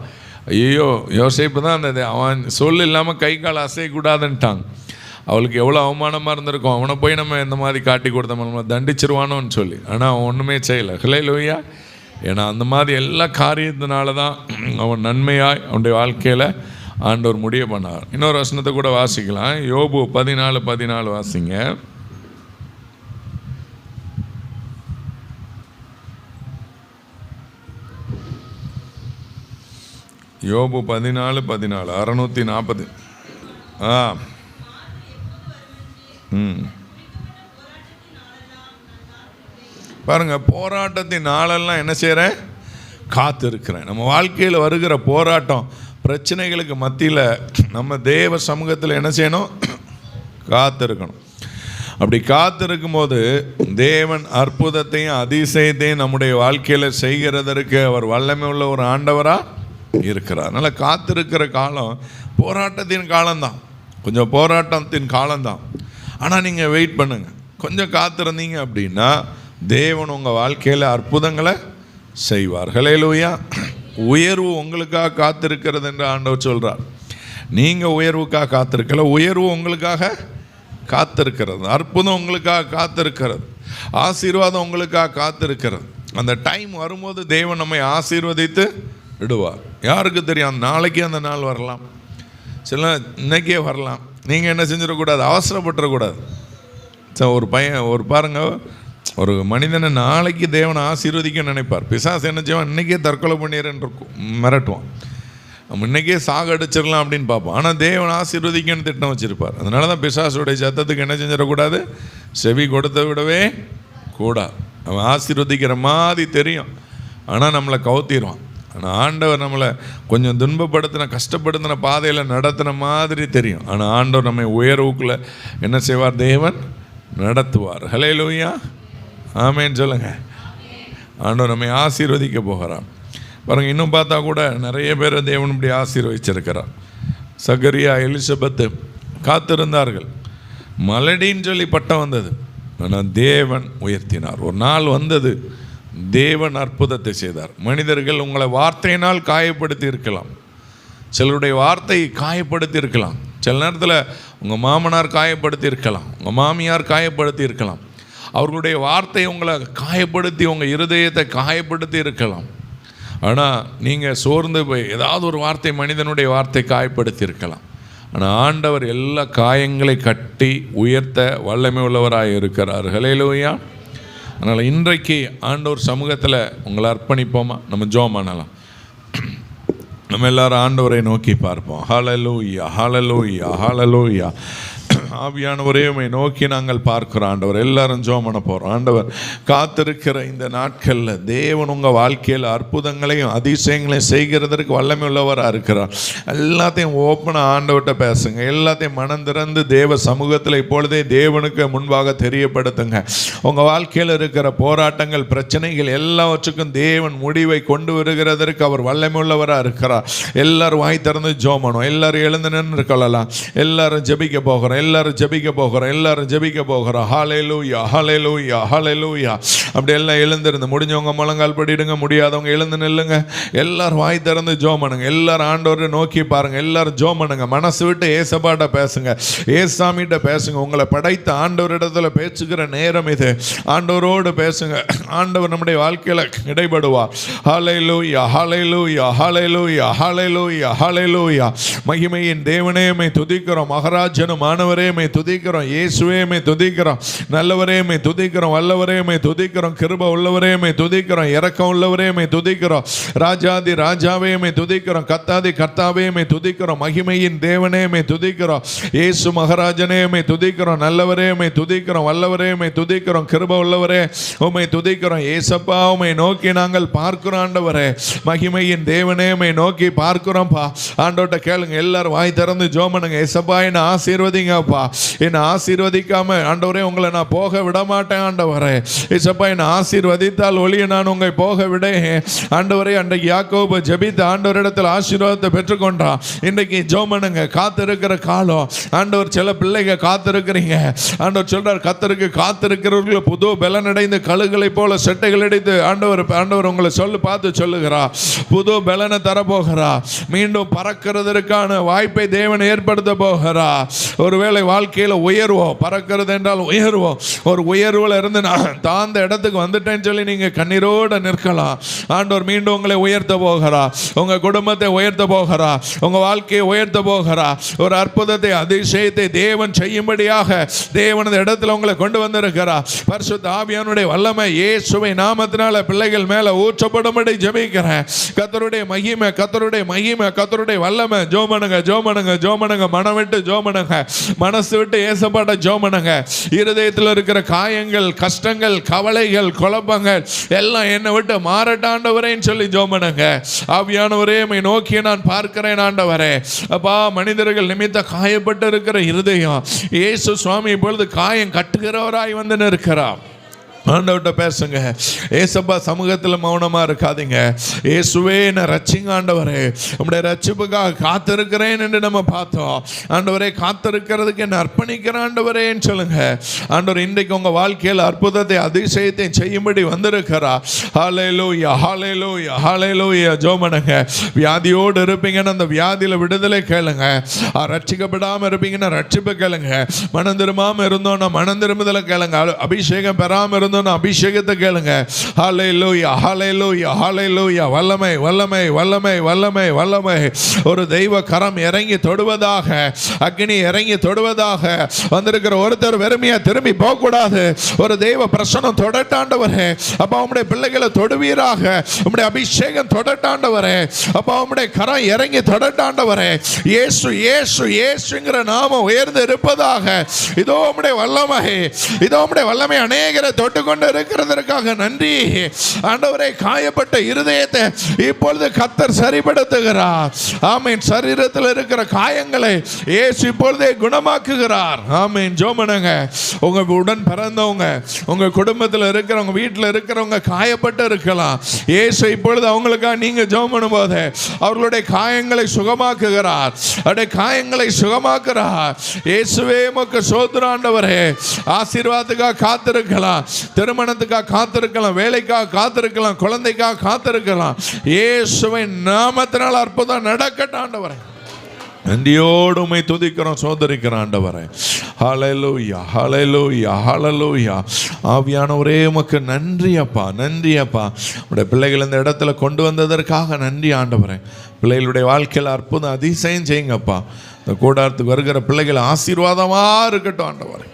ஐயோ யோசேப்பு தான் அந்த அவன் சொல் இல்லாமல் கை கால் அசையக்கூடாதுன்ட்டாங்க. அவளுக்கு எவ்வளோ அவமானமாக இருந்திருக்கும், அவனை போய் நம்ம இந்த மாதிரி காட்டி கொடுத்தோம், நம்ம தண்டிச்சிருவானோன்னு சொல்லி. ஆனால் அவன் ஒன்றுமே செய்யலை. ஹல்லேலூயா. ஏன்னா அந்த மாதிரி எல்லா காரியத்தினால தான் அவன் நன்மையாய் அவனுடைய வாழ்க்கையில் ஆண்டவர் முடிய பண்ணார். இன்னொரு வசனத்தை கூட வாசிக்கலாம். யோபு 14:14 வாசிங்க. யோபு 14:14 640. பாருங்க, போராட்டத்தின் நாளெல்லாம் என்ன செய்கிறேன், காத்து இருக்கிறேன். நம்ம வாழ்க்கையில் வருகிற போராட்டம் பிரச்சனைகளுக்கு மத்தியில் நம்ம தேவ சமூகத்தில் என்ன செய்யணும், காத்து இருக்கணும். அப்படி காத்து இருக்கும்போது தேவன் அற்புதத்தையும் அதிசயத்தையும் நம்முடைய வாழ்க்கையில் செய்கிறதற்கு அவர் வல்லமை உள்ள ஒரு ஆண்டவராக இருக்கிறார். அதனால் காத்திருக்கிற காலம் போராட்டத்தின் காலம்தான், கொஞ்சம் போராட்டத்தின் காலம்தான். ஆனால் நீங்கள் வெயிட் பண்ணுங்கள், கொஞ்சம் காத்திருந்தீங்க அப்படின்னா தேவன் உங்கள் வாழ்க்கையில் அற்புதங்களை செய்வார். ஹல்லேலூயா. உயர்வு உங்களுக்காக காத்திருக்கிறது என்று ஆண்டவர் சொல்கிறார். நீங்கள் உயர்வுக்காக காத்திருக்கல, உயர்வு உங்களுக்காக காத்திருக்கிறது, அற்புதம் உங்களுக்காக காத்திருக்கிறது, ஆசீர்வாதம் உங்களுக்காக காத்திருக்கிறது. அந்த டைம் வரும்போது தேவன் நம்மை ஆசீர்வதித்து விடுவார். யாருக்கு தெரியும், நாளைக்கே அந்த நாள் வரலாம், சில இன்னைக்கே வரலாம். நீங்கள் என்ன செஞ்சிடக்கூடாது, அவசரப்பட்டுறக்கூடாது. ஒரு பையன் பாருங்க, ஒரு மனிதனை நாளைக்கு தேவனை ஆசீர்வதிக்க நினைப்பார். பிசாசு என்ன செய்வான், இன்றைக்கே தற்கொலை பண்ணிடுறேன்னு மிரட்டுவான், நம்ம இன்றைக்கே சாக அடிச்சிடலாம் அப்படின்னு பார்ப்போம். ஆனால் தேவன் ஆசீர்வதிக்கன்னு திட்டம் வச்சுருப்பார். அதனால தான் பிசாசுடைய சத்தத்துக்கு என்ன செஞ்சிடக்கூடாது, செவி கொடுத்த விடவே கூடாது. அவன் ஆசீர்வதிக்கிற மாதிரி தெரியும், ஆனால் நம்மளை கவுத்திடுவான். ஆனால் ஆண்டவர் நம்மளை கொஞ்சம் துன்பப்படுத்தின கஷ்டப்படுத்தின பாதையில் நடத்தின மாதிரி தெரியும். ஆனால் ஆண்டவர் நம்மை உயர்வுக்குள்ளே என்ன செய்வார், தேவன் நடத்துவார். ஹல்லேலூயா. ஆமேன்னு சொல்லுங்க. ஆண்டவர் நம்மை ஆசீர்வதிக்க போகிறான். பாருங்க, இன்னும் பார்த்தா கூட நிறைய பேர் தேவன் இப்படி ஆசீர்வதிச்சிருக்கிறார். சகரியா, எலிசபெத்து காத்திருந்தார்கள். மலடின்னு சொல்லி பட்டம் வந்தது, ஆனால் தேவன் உயர்த்தினார். ஒரு நாள் வந்தது, தேவன் அற்புதத்தை செய்தார். மனிதர்கள் உங்களை வார்த்தையினால் காயப்படுத்தி இருக்கலாம், சிலருடைய வார்த்தை காயப்படுத்தி இருக்கலாம். சில நேரத்தில் உங்கள் மாமனார் காயப்படுத்தி இருக்கலாம், உங்கள் மாமியார் காயப்படுத்தி இருக்கலாம். அவர்களுடைய வார்த்தை உங்களை காயப்படுத்தி உங்கள் இருதயத்தை காயப்படுத்தி இருக்கலாம். ஆனால் நீங்கள் சோர்ந்து போய் ஏதாவது ஒரு வார்த்தை, மனிதனுடைய வார்த்தை காயப்படுத்தி இருக்கலாம். ஆனால் ஆண்டவர் எல்லா காயங்களை கட்டி உயர்த்த வல்லமை உள்ளவராக இருக்கிறார். ஹல்லேலூயா. அதனால் இன்றைக்கு ஆண்டவர் சமூகத்தில் உங்களை அர்ப்பணிப்போமா? நம்ம ஜெபம் பண்ணலாம். நம்ம எல்லாரும் ஆண்டவரை நோக்கி பார்ப்போம். ஹல்லேலூயா, ஹல்லேலூயா, ஹல்லேலூயா. ஆவியானவரே உம்மை நோக்கி நாங்கள் பார்க்கிறோம் ஆண்டவர். எல்லாரும் ஜெபம் பண்ண போகிறோம். ஆண்டவர், காத்திருக்கிற இந்த நாட்களில் தேவன் உங்கள் வாழ்க்கையில் அற்புதங்களையும் அதிசயங்களையும் செய்கிறதற்கு வல்லமை உள்ளவராக இருக்கிறார். எல்லாத்தையும் ஓப்பனாக ஆண்டவர்கிட்ட பேசுங்க. எல்லாத்தையும் மனம் திறந்து தேவ சமூகத்தில் இப்பொழுதே தேவனுக்கு முன்பாக தெரியப்படுத்துங்க. உங்கள் வாழ்க்கையில் இருக்கிற போராட்டங்கள், பிரச்சனைகள் எல்லாவற்றுக்கும் தேவன் முடிவை கொண்டு வருகிறதற்கு அவர் வல்லமை உள்ளவராக இருக்கிறார். எல்லாரும் வாய் திறந்து ஜெபம் பண்ணுவோம். எல்லாரும் எழுந்து நின்று கொள்ளலாம். எல்லாரும் ஜெபிக்க போகிறோம். எல்லாரும் ஜெபிக்க போகிறோம். எல்லாரும் ஜெபிக்க போகிறோம். ஹல்லேலூயா, ஹல்லேலூயா, ஹல்லேலூயா. அப்படி எல்லாம் எழுந்திருந்து முடிஞ்சவங்க முழங்கால் படிடுங்க, முடியாதவங்க எழுந்து நில்லுங்க. எல்லாரும் வாய் திறந்து ஜெபம் பண்ணுங்க. எல்லாரும் ஆண்டவரை நோக்கி பாருங்க. எல்லாரும் ஜெபம் பண்ணுங்க. மனசு விட்டு ஏசப்பாட்ட பேசுங்க, ஏசாமிட்ட பேசுங்க. உங்களை படைத்த ஆண்டவரிடத்துல பேசுகிற நேரம் இது. ஆண்டவரோடு பேசுங்க. ஆண்டவர் நம்முடைய வாழ்க்கையில இடைபடுவார். ஹல்லேலூயா, ஹல்லேலூயா, ஹல்லேலூயா, ஹல்லேலூயா, ஹல்லேலூயா. மகிமையின் தேவனே உம்மை துதிக்கிறோம். மகாராஜனும் மாணவரே உம்மை துதிக்கிறோம். இயேசுவே உம்மை துதிக்கிறோம். நல்லவரே உம்மை துதிக்கிறோம். வல்லவரே உம்மை துதிக்கிறோம். கிருபை உள்ளவரே உம்மை துதிக்கிறோம். இரக்கம் உள்ளவரே உம்மை துதிக்கிறோம். ராஜாதி ராஜாவே உம்மை துதிக்கிறோம். கர்த்தாதி கர்த்தாவே உம்மை துதிக்கிறோம். மகிமையின் தேவனே உம்மை துதிக்கிறோம். இயேசு மகாராஜனே உம்மை துதிக்கிறோம். நல்லவரே உம்மை துதிக்கிறோம். வல்லவரே உம்மை துதிக்கிறோம். கிருபை உள்ளவரே உம்மை துதிக்கிறோம். இயேசப்பா உம்மை நோக்கி நாங்கள் பார்க்கிறோம். ஆண்டவரே, மகிமையின் தேவனே உம்மை நோக்கி பார்க்கிறோம்ப்பா. ஆண்டவர்கிட்ட கேளுங்க. எல்லாரும் வாய் திறந்து ஜெபம் பண்ணுங்க. இயேசப்பா, என்னை ஆசீர்வதிங்கப்பா. என்னை ஆசீர்வதிக்காம ஆண்டவரே உங்களை நான் போக விட மாட்டேன். ஆண்டவரே, இயேசப்பா, என்னை ஆசீர்வதித்தால் ஒளிய நான் உங்களை போக விடேன். ஆண்டவரே, அன்றைக்கு யாக்கோபு ஜெபித்த ஆண்டவரிடத்தில் ஆசீர்வாதத்தை பெற்றுக்கொண்டான். இன்றைக்கு ஜெபம் பண்ணுங்க. காத்திருக்கிற காலம். ஆண்டவர், சில பிள்ளைங்க காத்திருக்கிறீங்க. ஆண்டவர் சொல்றார், கர்த்தருக்கு காத்திருக்கிறவர்கள் புது பலன் அடைந்து கழுகுகளை போல செட்டைகள் அடைந்து ஆண்டவர் உங்களை பார்த்து சொல்லுகிறார், புது பலனை தரப்போகிறார். மீண்டும் பறக்கிறதற்கான வாய்ப்பை தேவன் ஏற்படுத்த போகிறார். ஒருவேளை வாழ்க்கையில் உயர்வோம், பறக்கிறது என்றால் உயர்வோம். ஒரு உயர்வுல இருந்து நான் தாழ்ந்த இடத்துக்கு வந்துட்டேன்னு சொல்லி நீங்க கண்ணீரோடு நிற்கலாம். ஆண்டவர் மீண்டும் உங்களை உயர்த்த போகிறார். உங்க குடும்பத்தை உயர்த்த போகிறார். உங்க வாழ்க்கையை உயர்த்த போகிறார். ஒரு அற்புதத்தை, அதிசயத்தை தேவன் செய்யும்படியாக தேவனது இடத்துல உங்களை கொண்டு வந்திருக்கிறார். பரிசுத்த ஆவியானுடைய வல்லமை இயேசுவை நாமத்தினால பிள்ளைகள் மேல ஊற்றப்படும்படி ஜெபிக்கிறேன். கர்த்தருடைய மகிமை, கர்த்தருடைய மகிமை, கர்த்தருடைய வல்லமை. ஜெபம் பண்ணுங்க, ஜெபம் பண்ணுங்க, ஜெபம் பண்ணுங்க. மனம் விட்டு ஜெபம் பண்ணுங்க. மனசு விட்டு ஏசப்பாட்ட ஜெபம் பண்ணுங்க. இருதயத்தில் இருக்கிற காயங்கள், கஷ்டங்கள், கவலைகள், குழப்பங்கள் எல்லாம் என்னை விட்டு மாறட்டாண்டவரேன்னு சொல்லி ஜெபம் பண்ணுங்க. ஆவியானவரே, உம்மை நோக்கி நான் பார்க்கிறேன். ஆண்டவரே, அப்பா, மனிதர்கள் நிமித்த காயப்பட்டு இருக்கிற இருதயம் இயேசு சுவாமி இப்பொழுது காயம் கட்டுகிறவராய் வந்து நிற்கிறார். ஆண்டவர்கிட்ட பேசுங்க. ஏசப்பா சமூகத்தில் மௌனமாக இருக்காதீங்க. இயேசுவே, என்னை ரட்சிங்க ஆண்டவரே. உம்முடைய ரட்சிப்புக்காக காத்திருக்கிறேன் என்று நம்ம பார்த்தோம். ஆண்டவரே, காத்திருக்கிறதுக்கு என்னை அர்ப்பணிக்கிறேன் ஆண்டவரேன்னு சொல்லுங்க. ஆண்டவர் இன்றைக்கு உங்கள் வாழ்க்கையில் அற்புதத்தை, அதிசயத்தை செய்யும்படி வந்திருக்கிறார். ஹல்லேலூயா, ஹல்லேலூயா, ஹல்லேலூயா. ஜெபம் பண்ணுங்க. வியாதியோடு இருப்பீங்கன்னு அந்த வியாதியில் விடுதலை கேளுங்க. ரட்சிக்கப்படாமல் இருப்பீங்கன்னா ரட்சிப்பு கேளுங்க. மனம் திரும்பாமல் இருந்தோன்னா மனம் திரும்புதலை கேளுங்க. அபிஷேகம் பெறாமல் இருந்தோம் அபிஷேகத்தை கேளுங்க. ஹல்லேலூயா, ஹல்லேலூயா, ஹல்லேலூயா. வல்லமை, வல்லமை, வல்லமை, வல்லமை, வல்லமை. ஒரு தெய்வ கரம் இறங்கி தொடுவதாக, அக்னி இறங்கி தொடுவதாக. வந்திருக்கிற ஒருத்தர் வெறுமையா திரும்பி போக கூடாது. ஒரு தெய்வ பிரசன்னம் தொடட்டாண்டவரே. அப்பா, உம்முடைய பிள்ளைகளை தொடுவீராக. உம்முடைய அபிஷேகம் தொடட்டாண்டவரே. அப்பா, உம்முடைய கரம் இறங்கி தொடட்டாண்டவரே. இயேசு, இயேசு, இயேசுங்கிற நாமம் உயர்ந்து இருப்பதாக. இதோ உம்முடைய வல்லமை, இதோ உம்முடைய வல்லமை அநேகரை தொட்டு கொண்டு இருக்கிறதற்காக நன்றி ஆண்டவரே. காயப்பட்ட இருதயத்தை இப்பொழுது கர்த்தர் சரிப்படுத்துகிறார். ஆமென். சரீரத்தில் இருக்கிற காயங்களை இயேசு இப்பொழுதே குணமாக்குகிறார். ஆமென். ஜெபம் பண்ணுங்க. உங்க உடன் பிறந்தவங்க, உங்க குடும்பத்தில் இருக்கிறவங்க, வீட்டில் இருக்கிறவங்க காயப்பட்டு இருக்கலாம். இயேசு இப்பொழுது அவங்களுக்காக நீங்க ஜெபம் பண்ணும்போது அவர்களுடைய காயங்களை சுகமாக்குகிறார். அவருடைய காயங்களை சுகமாக்குகிறார். இயேசுவே, உமக்கு ஸ்தோத்திரம் ஆண்டவரே. ஆசீர்வாதத்துக்காக காத்திருக்கலாம், திருமணத்துக்காக காத்திருக்கலாம், வேலைக்காக காத்திருக்கலாம், குழந்தைக்காக காத்திருக்கலாம். இயேசுவின் நாமத்தினால் அற்புதம் நடக்கட்டும் ஆண்டவரே. நன்றியோடு உம்மை துதிக்கிறோம், சோதரிக்கிறோம் ஆண்டவரே. ஹல்லேலூயா, ஹல்லேலூயா, ஹல்லேலூயா. ஆவியானவரே, உமக்கு நன்றி அப்பா, நன்றி அப்பா. உடைய பிள்ளைகள் இந்த இடத்துல கொண்டு வந்ததற்காக நன்றி ஆண்டவரே. பிள்ளைகளுடைய வாழ்க்கையில் அற்புதம், அதிசயம் செய்யுங்கப்பா. இந்த கூடாரத்துக்கு வருகிற பிள்ளைகள் ஆசீர்வாதமாக இருக்கட்டும் ஆண்டவரே.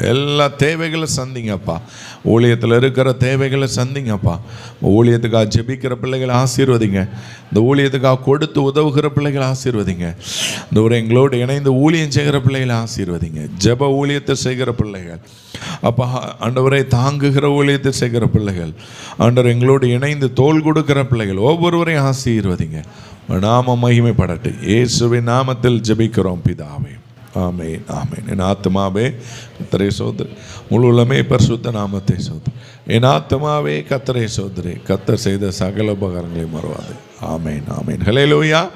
எல்லா தேவைகளை சந்திங்கப்பா. ஊழியத்தில் இருக்கிற தேவைகளை சந்திங்கப்பா. ஊழியத்துக்காக ஜெபிக்கிற பிள்ளைகளை ஆசீர்வதிங்க. இந்த ஊழியத்துக்காக கொடுத்து உதவுகிற பிள்ளைகளை ஆசீர்வதிங்க. இந்த ஒரு எங்களோடு இணைந்து ஊழியம் செய்கிற பிள்ளைகளை ஆசீர்வதிங்க. ஜெப ஊழியத்தை செய்கிற பிள்ளைகள் அப்பா, ஆண்டவரை தாங்குகிற ஊழியத்தை செய்கிற பிள்ளைகள், ஆண்டவர் எங்களோடு இணைந்து தோள் கொடுக்கிற பிள்ளைகள் ஒவ்வொருவரையும் ஆசீர்வதிங்க. நாம மகிமைப்படட்டு. இயேசுவின் நாமத்தில் ஜெபிக்கிறோம் பிதாவே. ஆமென், ஆமென். என் ஆத்துமாவே கர்த்தரை சோதரி, முழு உள்ளமே பரிசுத்த நாமத்தை சோதரி. என் ஆத்துமாவே கர்த்தரை சோதரி, கர்த்தர் செய்த சகல உபகாரங்களை மறவாது. ஆமென், ஆமென். ஹல்லேலூயா.